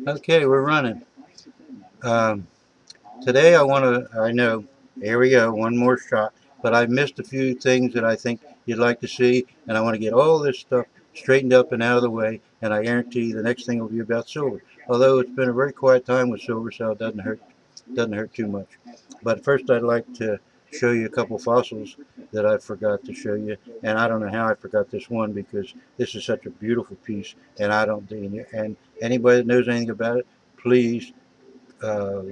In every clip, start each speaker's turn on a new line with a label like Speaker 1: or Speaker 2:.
Speaker 1: Okay, we're running. Um, Today I know, here we go, one more shot, but I missed a few things that I think you'd like to see, and I want to get all this stuff straightened up and out of the way, and I guarantee the next thing will be about silver. Although it's been a very quiet time with silver, so it doesn't hurt too much. But first I'd like to show you a couple fossils that I forgot to show you, and I don't know how I forgot this one because this is such a beautiful piece, and I don't, and anybody that knows anything about it, please uh,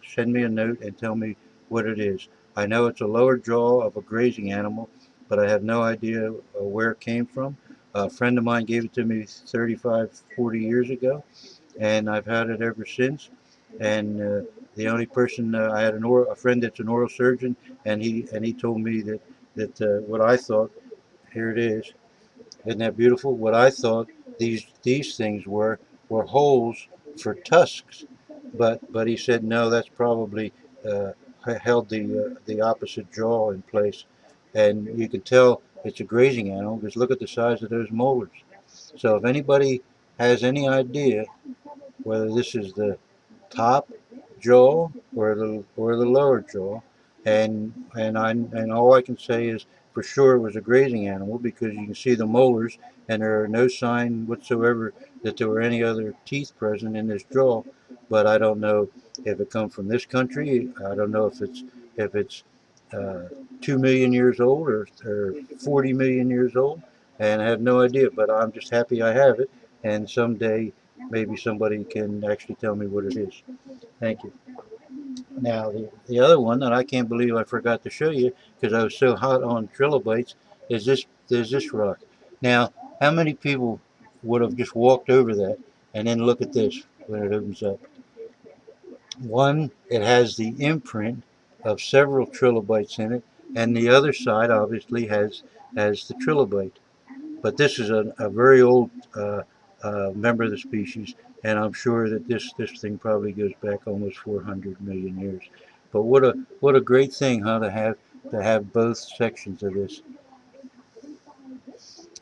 Speaker 1: send me a note and tell me what it is. I know it's a lower jaw of a grazing animal, but I have no idea where it came from. A friend of mine gave it to me 35, 40 years ago, and I've had it ever since. And the only person I had a friend that's an oral surgeon, and he told me that what I thought, here it is, isn't that beautiful? What I thought these things were holes for tusks, but he said no, that's probably uh, held the opposite jaw in place, and you can tell it's a grazing animal because look at the size of those molars. So if anybody has any idea whether this is the top jaw or the lower jaw, and all I can say is for sure it was a grazing animal because you can see the molars and there are no sign whatsoever that there were any other teeth present in this jaw. But I don't know if it come from this country. I don't know if it's uh, 2 million years old or 40 million years old, and I have no idea. But I'm just happy I have it, and someday maybe somebody can actually tell me what it is. Thank you. Now, the other one that I can't believe I forgot to show you because I was so hot on trilobites is this rock. Now, how many people would have just walked over that and then look at this when it opens up? One, it has the imprint of several trilobites in it, and the other side obviously has the trilobite. But this is a very old member of the species, and I'm sure that this thing probably goes back almost 400 million years. But what a great thing, huh, to have both sections of this,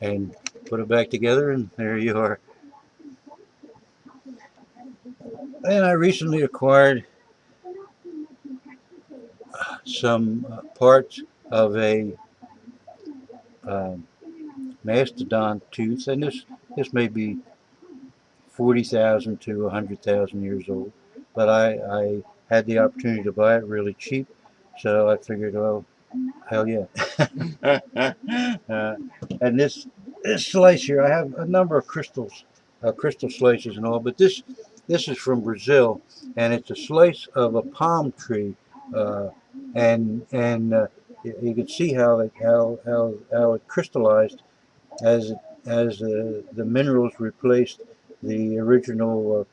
Speaker 1: and put it back together, and there you are. And I recently acquired some parts of a um, mastodon tooth, and this may be 40,000 to 100,000 years old. But I had the opportunity to buy it really cheap, so I figured, well, hell yeah. uh, and this slice here, I have a number of crystal slices and all, but this is from Brazil, and it's a slice of a palm tree, uh, and you can see how it crystallized as the minerals replaced the original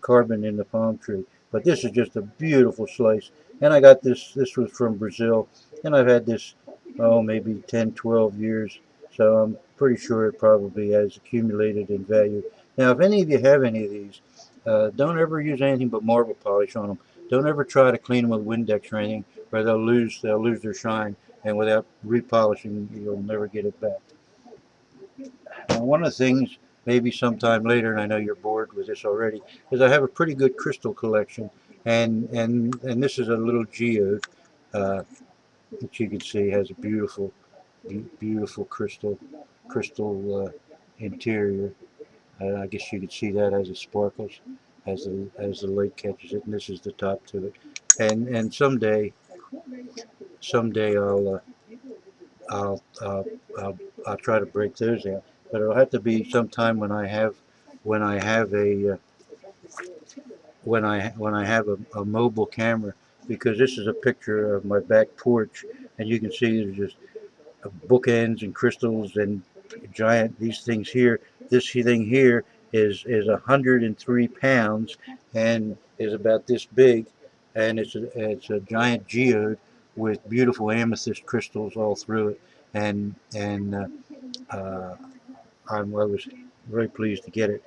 Speaker 1: carbon in the palm tree. But this is just a beautiful slice. And I got this, this was from Brazil, and I've had this, oh, maybe 10, 12 years. So I'm pretty sure it probably has accumulated in value. Now, if any of you have any of these, don't ever use anything but marble polish on them. Don't ever try to clean them with Windex or anything, or they'll lose their shine. And without repolishing, you'll never get it back. Now, one of the things, maybe sometime later, and I know you're bored with this already, is I have a pretty good crystal collection, and this is a little geode uh, that you can see has a beautiful crystal interior. I guess you could see that as it sparkles, as the light catches it, and this is the top to it. And someday I'll, uh, I'll try to break those out. But it'll have to be sometime when I have a mobile camera, because this is a picture of my back porch, and you can see there's just bookends and crystals and giant these things here. This thing here is 103 pounds and is about this big, and it's a giant geode with beautiful amethyst crystals all through it, and uh, I was very pleased to get it.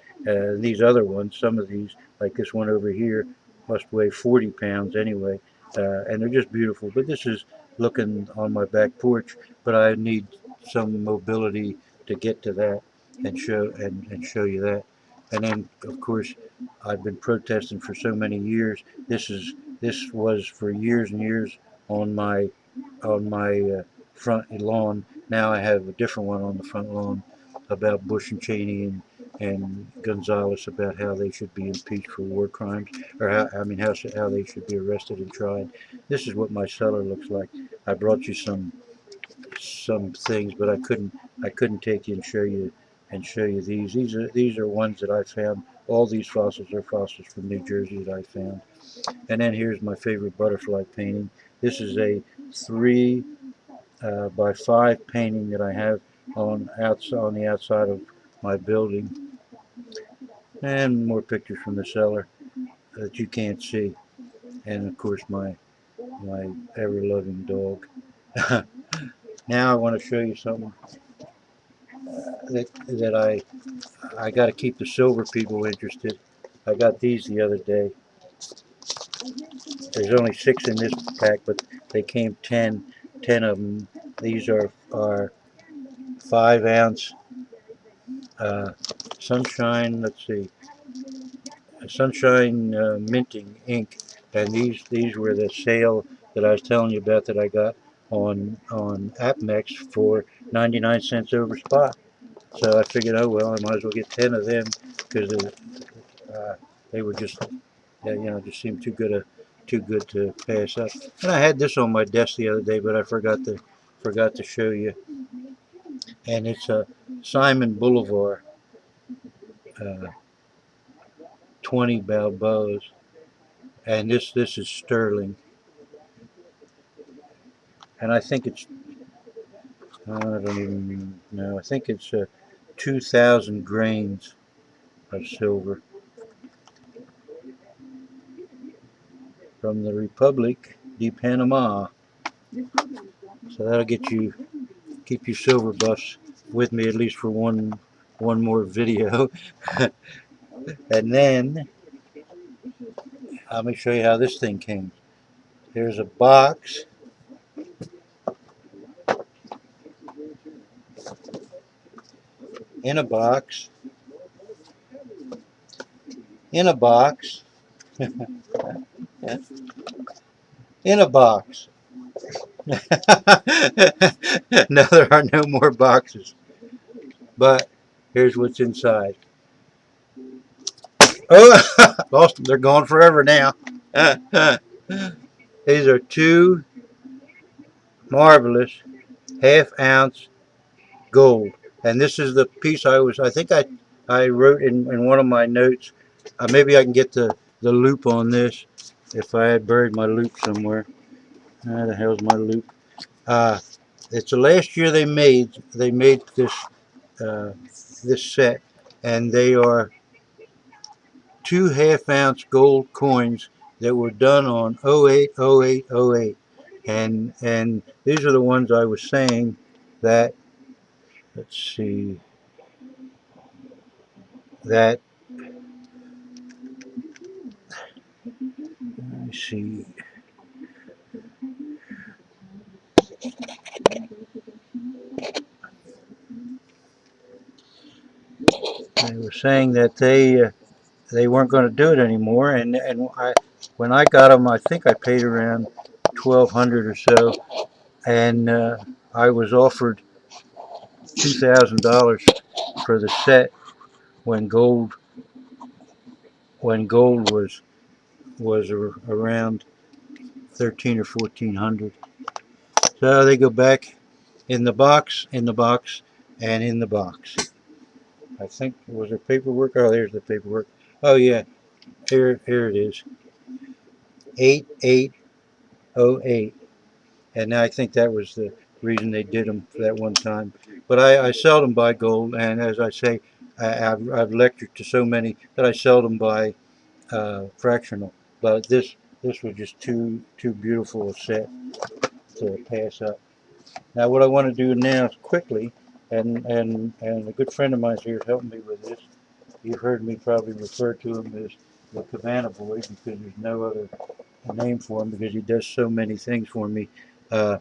Speaker 1: These other ones, some of these, like this one over here, must weigh 40 pounds anyway, and they're just beautiful. But this is looking on my back porch, but I need some mobility to get to that and show you that. And then, of course, I've been protesting for so many years. This was for years and years on my front lawn. Now I have a different one on the front lawn about Bush and Cheney and Gonzalez, about how they should be impeached for war crimes, or how they should be arrested and tried. This is what my cellar looks like. I brought you some things, but I couldn't take you and show you these. These are ones that I found. All these fossils are fossils from New Jersey that I found. And then here's my favorite butterfly painting. This is a 3 by 5 painting that I have on the outside of my building, and more pictures from the cellar that you can't see, and of course my ever-loving dog. Now I want to show you something that I got to keep the silver people interested. I got these the other day. There's only 6 in this pack, but they came 10 of them. These are 5-ounce sunshine. Let's see, sunshine minting ink, and these were the sale that I was telling you about that I got on AppMex for 99 cents over spot. So I figured, oh well, I might as well get 10 of them because they were just, just seemed too good to pass up. And I had this on my desk the other day, but I forgot to show you. And it's a Simon Bolivar, uh, 20 Balboas, and this is sterling. And I think it's, I don't even know. I think it's 2,000 grains of silver from the Republic de Panama. So that'll keep you silver buffs with me at least for one more video. And then let me show you how this thing came. Here's a box. In a box. In a box. In a box. No, there are no more boxes. But here's what's inside. Oh, lost them. They're gone forever now. These are 2 marvelous 1/2 ounce gold. And this is the piece I think I wrote in one of my notes. Maybe I can get the loop on this if I had buried my loop somewhere. Where the hell's my loop? It's the last year they made this set, and they are 2 1/2 ounce gold coins that were done on 08/08/08, and these are the ones I was saying that, let's see, that, let me see, they were saying that they weren't going to do it anymore, and when I got them, I think I paid around 1,200 or so, and I was offered $2,000 for the set when gold was around 13 or 1,400. So they go back in the box, and in the box. I think, was there paperwork? Oh, there's the paperwork. Oh yeah, here it is. 88/08, and I think that was the reason they did them for that one time. But I seldom buy gold, and as I say, I've lectured to so many that I seldom buy fractional. But this was just too beautiful a set to pass up. Now what I want to do now is quickly, and a good friend of mine here is helping me with this. You've heard me probably refer to him as the Cabana Boy because there's no other name for him, because he does so many things for me. We're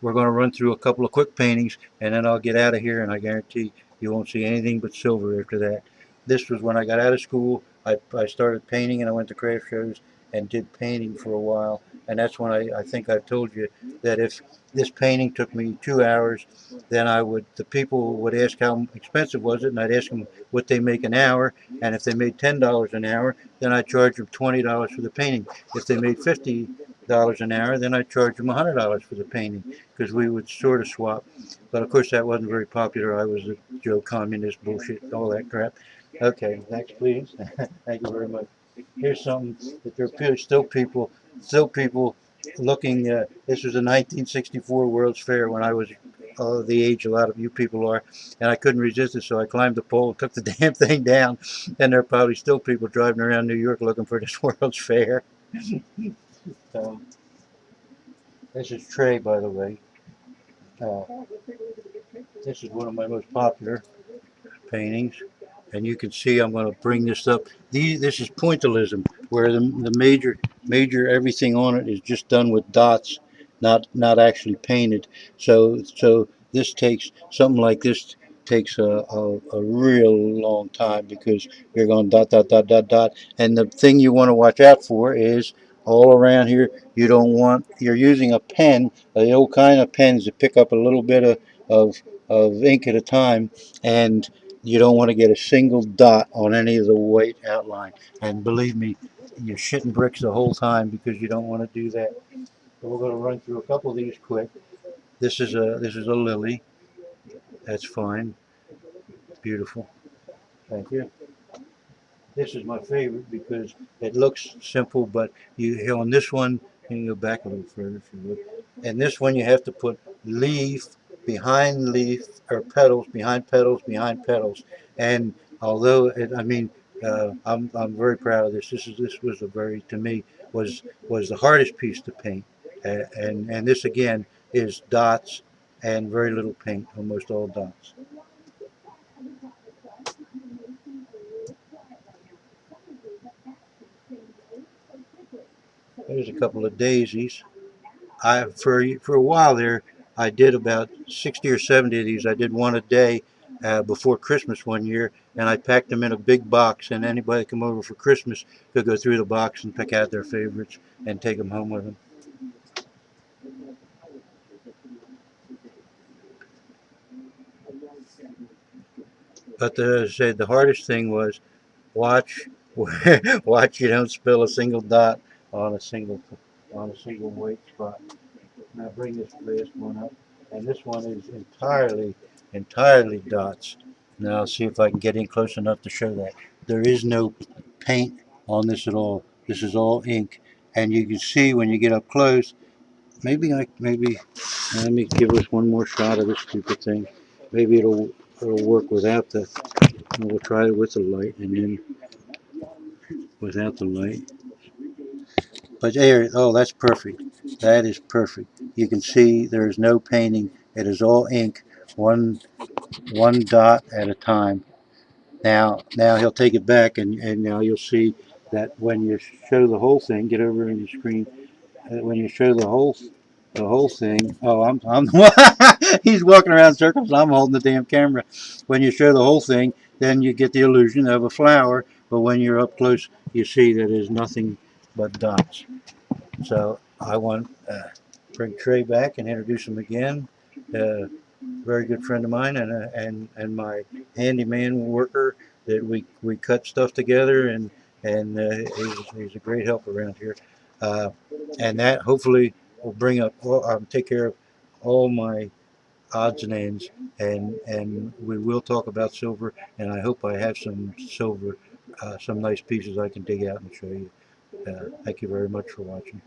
Speaker 1: going to run through a couple of quick paintings, and then I'll get out of here, and I guarantee you won't see anything but silver after that. this was when I got out of school. I started painting and I went to craft shows and did painting for a while. And that's when I think I told you that if this painting took me 2 hours, then the people would ask how expensive was it, and I'd ask them what they make an hour. And if they made $10 an hour, then I'd charge them $20 for the painting. If they made $50 an hour, then I'd charge them $100 for the painting, because we would sort of swap. But of course, that wasn't very popular. I was a Joe Communist bullshit, all that crap. Okay, next, please. Thank you very much. Here's something that there are still people looking. This was the 1964 World's Fair when I was the age a lot of you people are, and I couldn't resist it, so I climbed the pole and took the damn thing down. And there are probably still people driving around New York looking for this World's Fair. So, this is Trey, by the way. Uh, this is one of my most popular paintings, and you can see I'm going to bring this up. This is pointillism, where the major everything on it is just done with dots, not actually painted. So this takes something like this takes a real long time, because you're going dot dot dot dot dot, and the thing you want to watch out for is all around here. You're using a pen, the old kind of pens that pick up a little bit of ink at a time, and you don't want to get a single dot on any of the white outline. And believe me, you're shitting bricks the whole time because you don't want to do that. So we're going to run through a couple of these quick. This is a lily. That's fine. Beautiful. Thank you. This is my favorite because it looks simple, but on this one, you can go back a little further if you would. And this one you have to put leaf behind leaf, or petals behind petals behind petals. And although I'm very proud of this. This was a very, to me, was the hardest piece to paint. And this again is dots and very little paint, almost all dots. There's a couple of daisies. For a while there, I did about 60 or 70 of these. I did one a day before Christmas one year, and I packed them in a big box. And anybody that come over for Christmas could go through the box and pick out their favorites and take them home with them. But as I said, the hardest thing was watch watch you don't spill a single dot on a single white spot. Now bring this last one up, and this one is entirely dots. Now I'll see if I can get in close enough to show that. There is no paint on this at all. This is all ink, and you can see when you get up close. Maybe let me give us one more shot of this stupid thing. Maybe it'll work without the. We'll try it with the light, and then without the light. But there, oh, that's perfect. That is perfect. You can see there is no painting. It is all ink, one one dot at a time. Now he'll take it back, and now you'll see that when you show the whole thing, get over in the screen. When you show the whole thing. Oh, I'm he's walking around in circles. I'm holding the damn camera. When you show the whole thing, then you get the illusion of a flower. But when you're up close, you see that there's nothing but dots. So I want bring Trey back and introduce him again. Very good friend of mine, and my handyman worker that we cut stuff together, and he's a great help around here. Uh, and that hopefully will bring up take care of all my odds and ends, and we will talk about silver, and I hope I have some silver, some nice pieces I can dig out and show you. Thank you very much for watching.